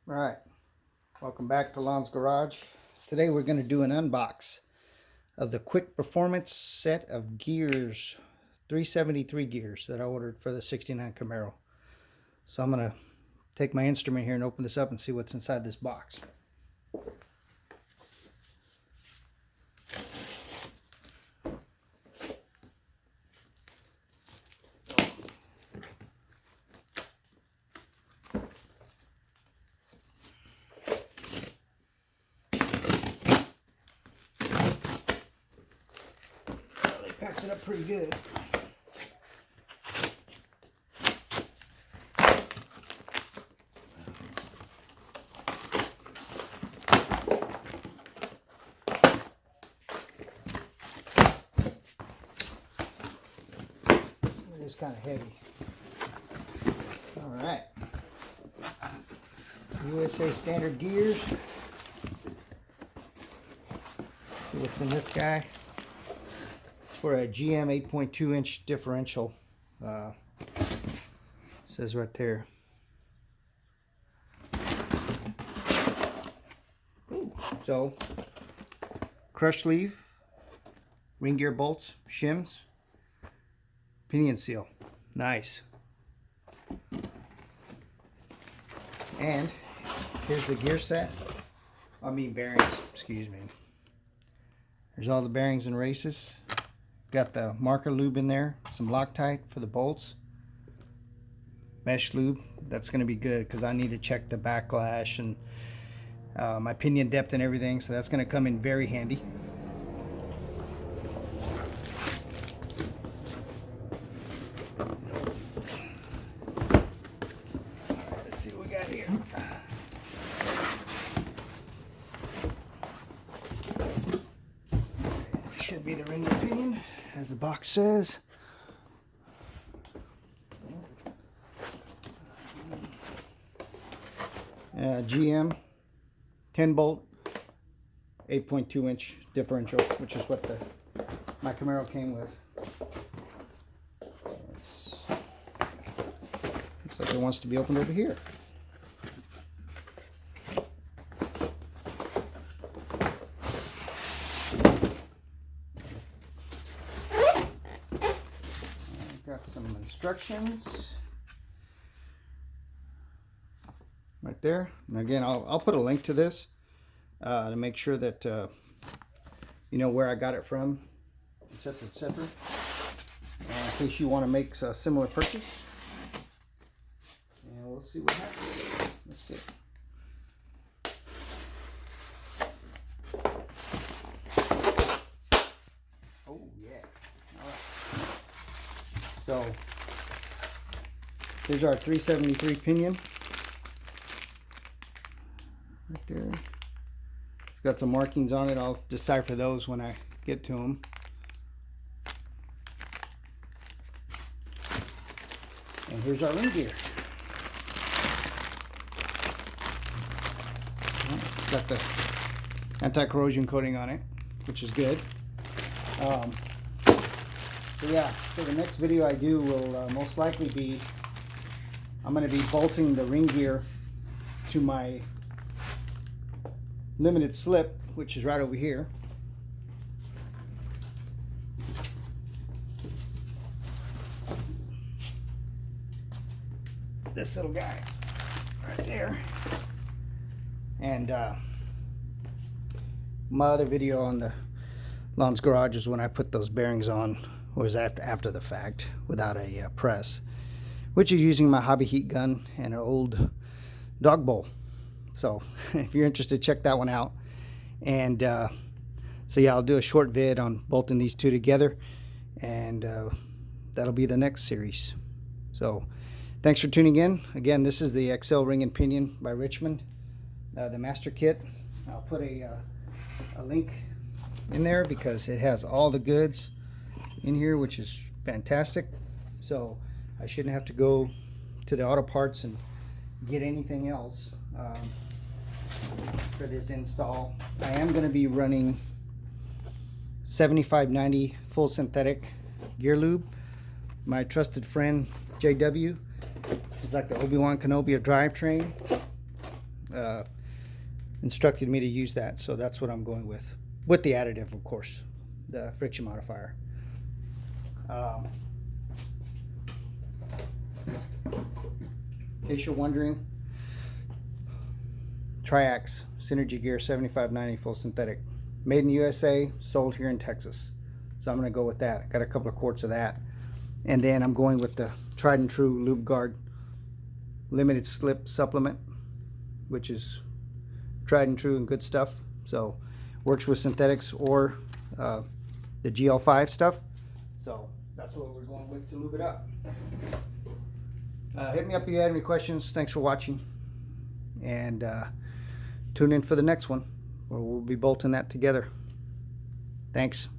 Alright, welcome back to Lon's Garage. Today we're going to do an unbox of the quick performance set of gears, 373 gears that I ordered for the 69 Camaro. So I'm going to take my instrument here and open this up and see what's inside this box. Packed it up pretty good. It is kind of heavy. All right. USA standard gears. Let's see what's in this guy. For a GM 8.2 inch differential. Says right there. Ooh. So, crush sleeve, ring gear bolts, shims, pinion seal. Nice. And here's the gear set. I mean bearings, excuse me. There's all the bearings and races. Got the marker lube in there, some Loctite for the bolts, mesh lube. That's going to be good because I need to check the backlash and my pinion depth and everything, so that's going to come in very handy. Alright, let's see what we got here. Should be the ring gear pinion, as the box says. GM 10 bolt 8.2 inch differential, which is what my Camaro came with. Looks like it wants to be opened over here. Got some instructions right there, and again I'll put a link to this to make sure that you know where I got it from, etc., etc., in case you want to make a similar purchase. And we'll see what happens. Let's see. Oh yeah. All right. So here's our 373 pinion right there. It's got some markings on it. I'll decipher those when I get to them. And here's our ring gear. It's got the anti-corrosion coating on it, which is good. So yeah, so the next video I do will most likely be, I'm going to be bolting the ring gear to my limited slip, which is right over here. This little guy right there. And my other video on the Lon's Garage is when I put those bearings on, was after the fact, without a press, which is using my hobby heat gun and an old dog bowl. So if you're interested, check that one out. And so yeah, I'll do a short vid on bolting these two together, and that'll be the next series. So thanks for tuning in. Again, this is the XL ring and pinion by Richmond, the master kit. I'll put a link in there because it has all the goods in here, which is fantastic. So I shouldn't have to go to the auto parts and get anything else for this install. I am going to be running 7590 full synthetic gear lube. My trusted friend JW is like the Obi-Wan Kenobi of drivetrain, instructed me to use that, so that's what I'm going with the additive, of course, the friction modifier. In case you're wondering, Triax Synergy Gear 7590 full synthetic, made in the USA, sold here in Texas. So I'm going to go with that. Got a couple of quarts of that, and then I'm going with the tried and true Lube Guard limited slip supplement, which is tried and true and good stuff. So works with synthetics or the GL5 stuff. So that's what we're going with to lube it up. Hit me up if you had any questions. Thanks for watching, and tune in for the next one where we'll be bolting that together. Thanks.